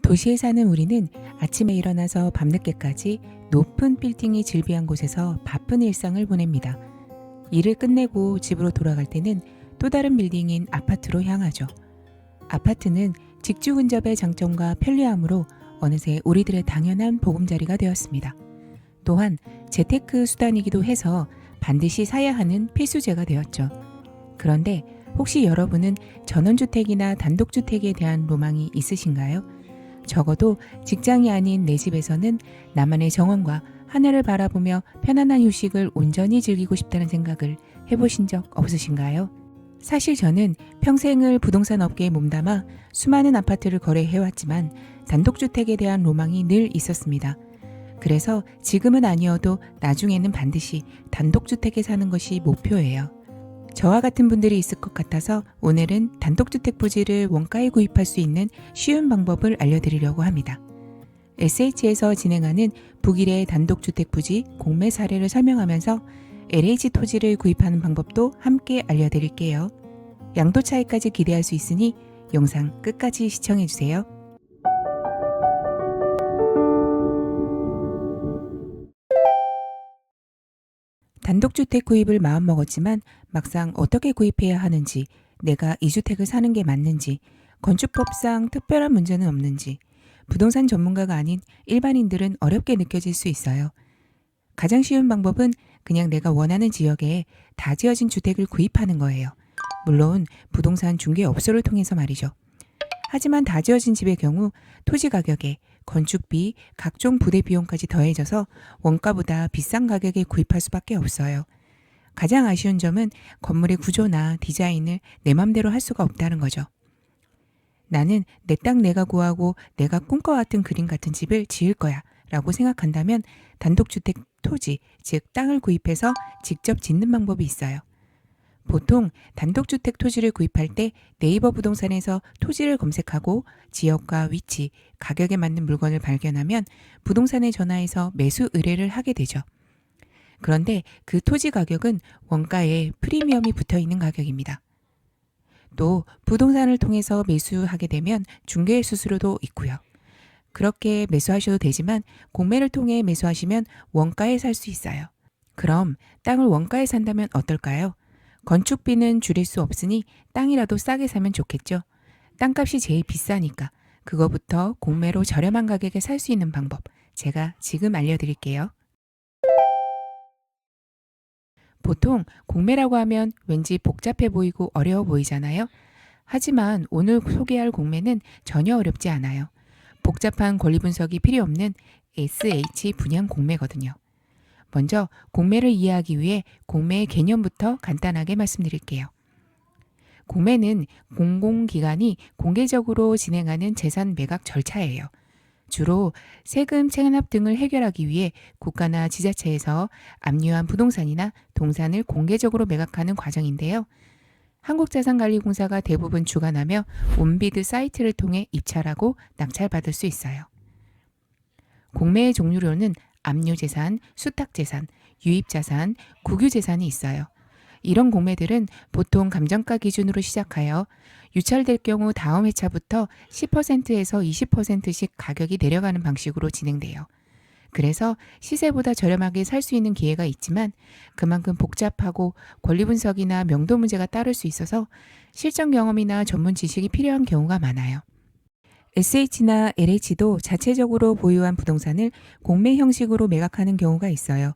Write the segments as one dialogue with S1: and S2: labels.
S1: 도시에 사는 우리는 아침에 일어나서 밤늦게까지 높은 빌딩이 즐비한 곳에서 바쁜 일상을 보냅니다. 일을 끝내고 집으로 돌아갈 때는 또 다른 빌딩인 아파트로 향하죠. 아파트는 직주 근접의 장점과 편리함으로 어느새 우리들의 당연한 보금자리가 되었습니다. 또한 재테크 수단이기도 해서 반드시 사야 하는 필수제가 되었죠. 그런데 혹시 여러분은 전원주택이나 단독주택에 대한 로망이 있으신가요? 적어도 직장이 아닌 내 집에서는 나만의 정원과 하늘을 바라보며 편안한 휴식을 온전히 즐기고 싶다는 생각을 해보신 적 없으신가요? 사실 저는 평생을 부동산 업계에 몸담아 수많은 아파트를 거래해왔지만 단독주택에 대한 로망이 늘 있었습니다. 그래서 지금은 아니어도 나중에는 반드시 단독주택에 사는 것이 목표예요. 저와 같은 분들이 있을 것 같아서 오늘은 단독주택 부지를 원가에 구입할 수 있는 쉬운 방법을 알려드리려고 합니다. SH에서 진행하는 북일의 단독주택 부지 공매 사례를 설명하면서 LH 토지를 구입하는 방법도 함께 알려드릴게요. 양도 차익까지 기대할 수 있으니 영상 끝까지 시청해주세요. 단독주택 구입을 마음먹었지만 막상 어떻게 구입해야 하는지, 내가 이 주택을 사는 게 맞는지, 건축법상 특별한 문제는 없는지, 부동산 전문가가 아닌 일반인들은 어렵게 느껴질 수 있어요. 가장 쉬운 방법은 그냥 내가 원하는 지역에 다 지어진 주택을 구입하는 거예요. 물론 부동산 중개업소를 통해서 말이죠. 하지만 다 지어진 집의 경우 토지 가격에 건축비, 각종 부대 비용까지 더해져서 원가보다 비싼 가격에 구입할 수밖에 없어요. 가장 아쉬운 점은 건물의 구조나 디자인을 내 맘대로 할 수가 없다는 거죠. 나는 내 땅 내가 구하고 내가 꿈꿔왔던 그림 같은 집을 지을 거야 라고 생각한다면 단독주택 토지, 즉 땅을 구입해서 직접 짓는 방법이 있어요. 보통 단독주택 토지를 구입할 때 네이버 부동산에서 토지를 검색하고 지역과 위치, 가격에 맞는 물건을 발견하면 부동산에 전화해서 매수 의뢰를 하게 되죠. 그런데 그 토지 가격은 원가에 프리미엄이 붙어 있는 가격입니다. 또 부동산을 통해서 매수하게 되면 중개 수수료도 있고요. 그렇게 매수하셔도 되지만 공매를 통해 매수하시면 원가에 살 수 있어요. 그럼 땅을 원가에 산다면 어떨까요? 건축비는 줄일 수 없으니 땅이라도 싸게 사면 좋겠죠. 땅값이 제일 비싸니까 그거부터 공매로 저렴한 가격에 살 수 있는 방법 제가 지금 알려드릴게요. 보통 공매라고 하면 왠지 복잡해 보이고 어려워 보이잖아요. 하지만 오늘 소개할 공매는 전혀 어렵지 않아요. 복잡한 권리 분석이 필요 없는 SH 분양 공매거든요. 먼저 공매를 이해하기 위해 공매의 개념부터 간단하게 말씀드릴게요. 공매는 공공기관이 공개적으로 진행하는 재산 매각 절차예요. 주로 세금 체납 등을 해결하기 위해 국가나 지자체에서 압류한 부동산이나 동산을 공개적으로 매각하는 과정인데요. 한국자산관리공사가 대부분 주관하며 온비드 사이트를 통해 입찰하고 낙찰받을 수 있어요. 공매의 종류로는 압류재산, 수탁재산, 유입자산, 국유재산이 있어요. 이런 공매들은 보통 감정가 기준으로 시작하여 유찰될 경우 다음 회차부터 10%에서 20%씩 가격이 내려가는 방식으로 진행돼요. 그래서 시세보다 저렴하게 살 수 있는 기회가 있지만 그만큼 복잡하고 권리 분석이나 명도 문제가 따를 수 있어서 실전 경험이나 전문 지식이 필요한 경우가 많아요. SH나 LH도 자체적으로 보유한 부동산을 공매 형식으로 매각하는 경우가 있어요.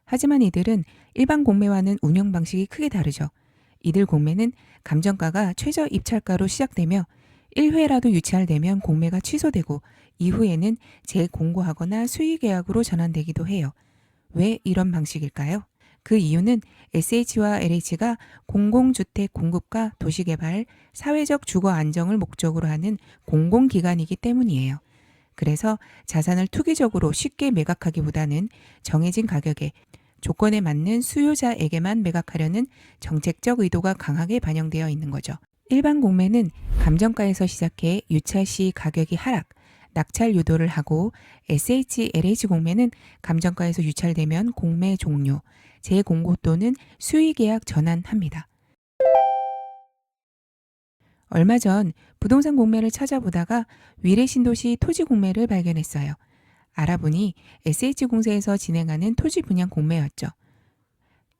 S1: 하지만 이들은 일반 공매와는 운영 방식이 크게 다르죠. 이들 공매는 감정가가 최저 입찰가로 시작되며 1회라도 유찰되면 공매가 취소되고 이후에는 재공고하거나 수의계약으로 전환되기도 해요. 왜 이런 방식일까요? 그 이유는 SH와 LH가 공공주택 공급과 도시개발, 사회적 주거 안정을 목적으로 하는 공공기관이기 때문이에요. 그래서 자산을 투기적으로 쉽게 매각하기보다는 정해진 가격에 조건에 맞는 수요자에게만 매각하려는 정책적 의도가 강하게 반영되어 있는 거죠. 일반 공매는 감정가에서 시작해 유찰 시 가격이 하락, 낙찰 유도를 하고 SH, LH 공매는 감정가에서 유찰되면 공매 종료, 재공고 또는 수의계약 전환합니다. 얼마 전 부동산 공매를 찾아보다가 위례 신도시 토지 공매를 발견했어요. 알아보니 SH공사에서 진행하는 토지 분양 공매였죠.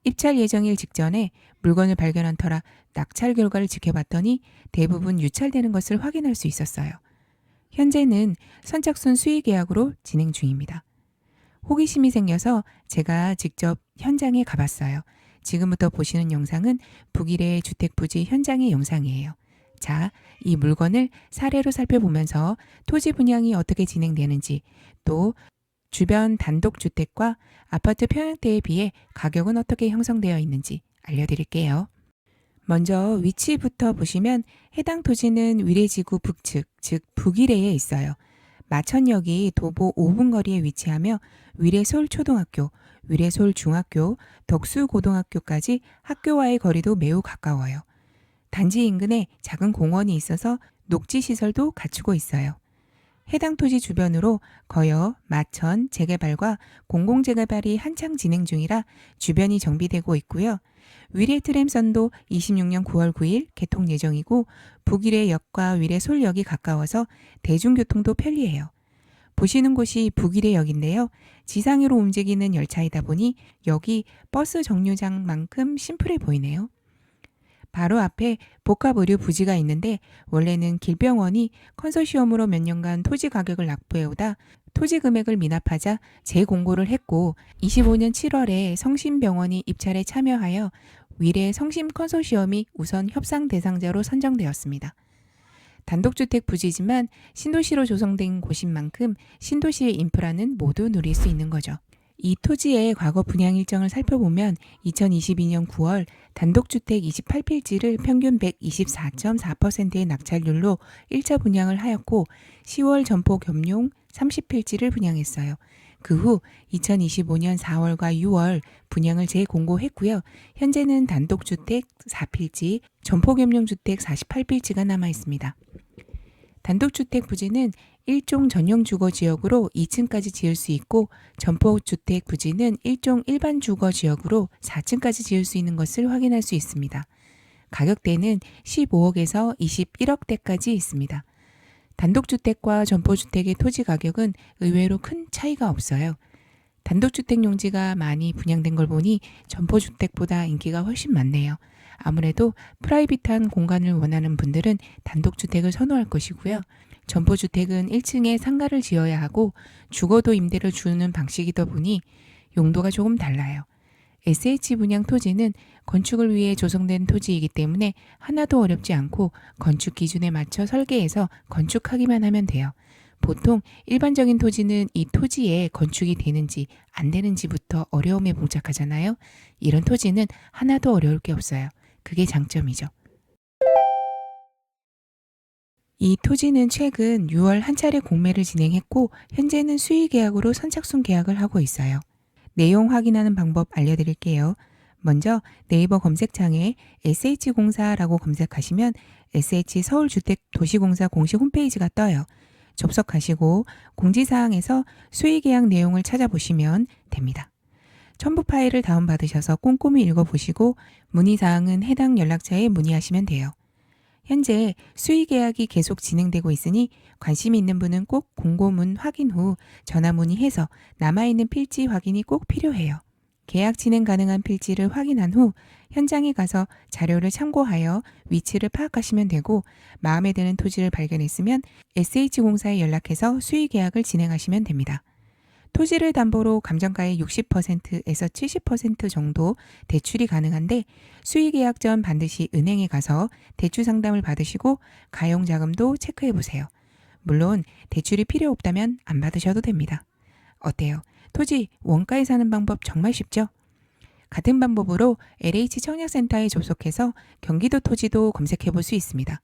S1: 입찰 예정일 직전에 물건을 발견한 터라 낙찰 결과를 지켜봤더니 대부분 유찰되는 것을 확인할 수 있었어요. 현재는 선착순 수의 계약으로 진행 중입니다. 호기심이 생겨서 제가 직접 현장에 가봤어요. 지금부터 보시는 영상은 북일의 주택 부지 현장의 영상이에요. 자, 이 물건을 사례로 살펴보면서 토지 분양이 어떻게 진행되는지, 또 주변 단독주택과 아파트 평형대에 비해 가격은 어떻게 형성되어 있는지 알려드릴게요. 먼저 위치부터 보시면 해당 토지는 위례지구 북측, 즉 북위례에 있어요. 마천역이 도보 5분 거리에 위치하며 위례서울초등학교, 위례서울중학교, 덕수고등학교까지 학교와의 거리도 매우 가까워요. 단지 인근에 작은 공원이 있어서 녹지시설도 갖추고 있어요. 해당 토지 주변으로 거여, 마천, 재개발과 공공재개발이 한창 진행 중이라 주변이 정비되고 있고요. 위례 트램선도 26년 9월 9일 개통 예정이고 북위례역과 위례솔역이 가까워서 대중교통도 편리해요. 보시는 곳이 북위례역인데요. 지상으로 움직이는 열차이다 보니 역이 버스 정류장만큼 심플해 보이네요. 바로 앞에 복합의료 부지가 있는데 원래는 길병원이 컨소시엄으로 몇 년간 토지 가격을 납부해오다 토지 금액을 미납하자 재공고를 했고 25년 7월에 성심병원이 입찰에 참여하여 위례 성심 컨소시엄이 우선 협상 대상자로 선정되었습니다. 단독주택 부지지만 신도시로 조성된 곳인 만큼 신도시의 인프라는 모두 누릴 수 있는 거죠. 이 토지의 과거 분양 일정을 살펴보면 2022년 9월 단독주택 28필지를 평균 124.4%의 낙찰률로 1차 분양을 하였고 10월 점포 겸용 30필지를 분양했어요. 그 후 2025년 4월과 6월 분양을 재공고했고요. 현재는 단독주택 4필지, 점포 겸용주택 48필지가 남아 있습니다. 단독주택 부지는 1종 전용 주거 지역으로 2층까지 지을 수 있고 점포주택 부지는 1종 일반 주거 지역으로 4층까지 지을 수 있는 것을 확인할 수 있습니다. 가격대는 15억에서 21억대까지 있습니다. 단독주택과 점포주택의 토지 가격은 의외로 큰 차이가 없어요. 단독주택 용지가 많이 분양된 걸 보니 점포주택보다 인기가 훨씬 많네요. 아무래도 프라이빗한 공간을 원하는 분들은 단독주택을 선호할 것이고요. 점포주택은 1층에 상가를 지어야 하고 주거도 임대를 주는 방식이다 보니 용도가 조금 달라요. SH 분양 토지는 건축을 위해 조성된 토지이기 때문에 하나도 어렵지 않고 건축 기준에 맞춰 설계해서 건축하기만 하면 돼요. 보통 일반적인 토지는 이 토지에 건축이 되는지 안 되는지부터 어려움에 봉착하잖아요. 이런 토지는 하나도 어려울 게 없어요. 그게 장점이죠. 이 토지는 최근 6월 한 차례 공매를 진행했고 현재는 수의 계약으로 선착순 계약을 하고 있어요. 내용 확인하는 방법 알려드릴게요. 먼저 네이버 검색창에 SH공사라고 검색하시면 SH서울주택도시공사 공식 홈페이지가 떠요. 접속하시고 공지사항에서 수의계약 내용을 찾아보시면 됩니다. 첨부 파일을 다운받으셔서 꼼꼼히 읽어보시고 문의사항은 해당 연락처에 문의하시면 돼요. 현재 수의계약이 계속 진행되고 있으니 관심 있는 분은 꼭 공고문 확인 후 전화 문의해서 남아있는 필지 확인이 꼭 필요해요. 계약 진행 가능한 필지를 확인한 후 현장에 가서 자료를 참고하여 위치를 파악하시면 되고 마음에 드는 토지를 발견했으면 SH공사에 연락해서 수의계약을 진행하시면 됩니다. 토지를 담보로 감정가의 60%에서 70% 정도 대출이 가능한데 수의계약 전 반드시 은행에 가서 대출 상담을 받으시고 가용자금도 체크해 보세요. 물론 대출이 필요 없다면 안 받으셔도 됩니다. 어때요? 토지 원가에 사는 방법 정말 쉽죠? 같은 방법으로 LH 청약센터에 접속해서 경기도 토지도 검색해 볼 수 있습니다.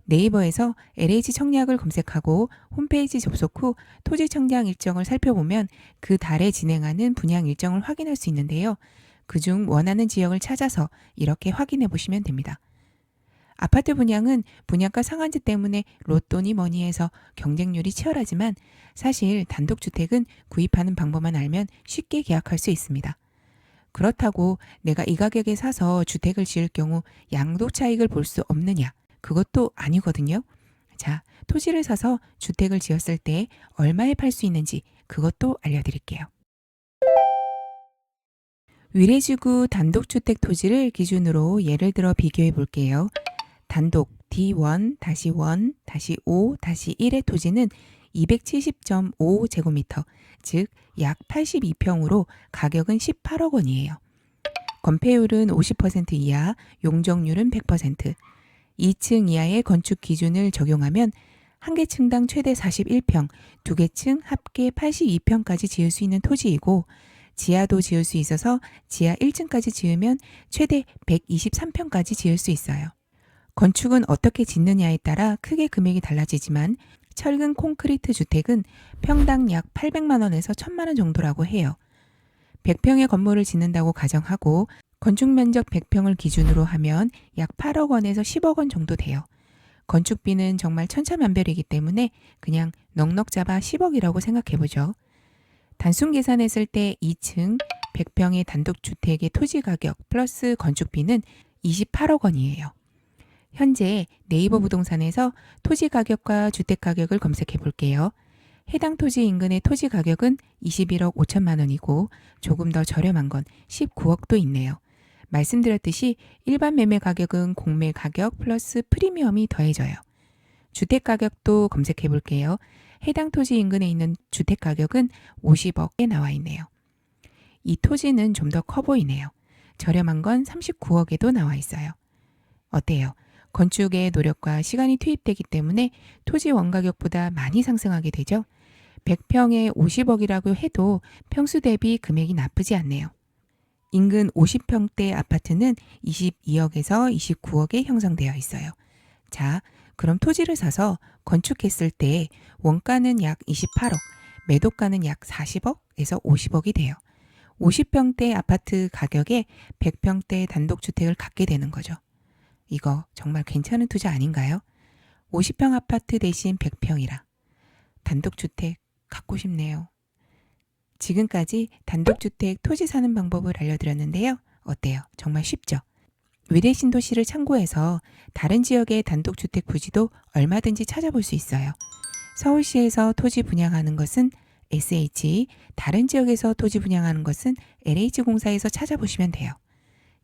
S1: 네이버에서 LH 청약을 검색하고 홈페이지 접속 후 토지 청약 일정을 살펴보면 그 달에 진행하는 분양 일정을 확인할 수 있는데요. 그중 원하는 지역을 찾아서 이렇게 확인해 보시면 됩니다. 아파트 분양은 분양가 상한제 때문에 로또니 뭐니 해서 경쟁률이 치열하지만 사실 단독주택은 구입하는 방법만 알면 쉽게 계약할 수 있습니다. 그렇다고 내가 이 가격에 사서 주택을 지을 경우 양도 차익을 볼 수 없느냐? 그것도 아니거든요. 자, 토지를 사서 주택을 지었을 때 얼마에 팔 수 있는지 그것도 알려드릴게요. 위례지구 단독주택 토지를 기준으로 예를 들어 비교해 볼게요. 단독 D1-1-5-1의 토지는 270.5제곱미터, 즉 약 82평으로 가격은 18억 원이에요. 건폐율은 50% 이하, 용적률은 100%. 2층 이하의 건축 기준을 적용하면 한 개 층당 최대 41평, 두 개 층 합계 82평까지 지을 수 있는 토지이고 지하도 지을 수 있어서 지하 1층까지 지으면 최대 123평까지 지을 수 있어요. 건축은 어떻게 짓느냐에 따라 크게 금액이 달라지지만 철근 콘크리트 주택은 평당 약 800만 원에서 1000만 원 정도라고 해요. 100평의 건물을 짓는다고 가정하고 건축 면적 100평을 기준으로 하면 약 8억 원에서 10억 원 정도 돼요. 건축비는 정말 천차만별이기 때문에 그냥 넉넉 잡아 10억이라고 생각해보죠. 단순 계산했을 때 2층 100평의 단독주택의 토지 가격 플러스 건축비는 28억 원이에요. 현재 네이버 부동산에서 토지 가격과 주택 가격을 검색해 볼게요. 해당 토지 인근의 토지 가격은 21억 5천만 원이고 조금 더 저렴한 건 19억도 있네요. 말씀드렸듯이 일반 매매 가격은 공매 가격 플러스 프리미엄이 더해져요. 주택 가격도 검색해 볼게요. 해당 토지 인근에 있는 주택 가격은 50억에 나와 있네요. 이 토지는 좀 더 커 보이네요. 저렴한 건 39억에도 나와 있어요. 어때요? 건축의 노력과 시간이 투입되기 때문에 토지 원가격보다 많이 상승하게 되죠. 100평에 50억이라고 해도 평수 대비 금액이 나쁘지 않네요. 인근 50평대 아파트는 22억에서 29억에 형성되어 있어요. 자, 그럼 토지를 사서 건축했을 때 원가는 약 28억, 매도가는 약 40억에서 50억이 돼요. 50평대 아파트 가격에 100평대 단독주택을 갖게 되는 거죠. 이거 정말 괜찮은 투자 아닌가요? 50평 아파트 대신 100평이라. 단독주택 갖고 싶네요. 지금까지 단독주택 토지 사는 방법을 알려드렸는데요. 어때요? 정말 쉽죠? 위례 신도시를 참고해서 다른 지역의 단독주택 부지도 얼마든지 찾아볼 수 있어요. 서울시에서 토지 분양하는 것은 SH, 다른 지역에서 토지 분양하는 것은 LH공사에서 찾아보시면 돼요.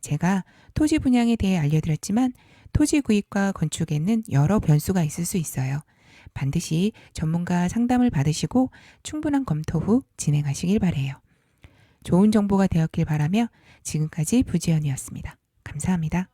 S1: 제가 토지 분양에 대해 알려드렸지만 토지 구입과 건축에는 여러 변수가 있을 수 있어요. 반드시 전문가 상담을 받으시고 충분한 검토 후 진행하시길 바라요. 좋은 정보가 되었길 바라며 지금까지 부지연이었습니다. 감사합니다.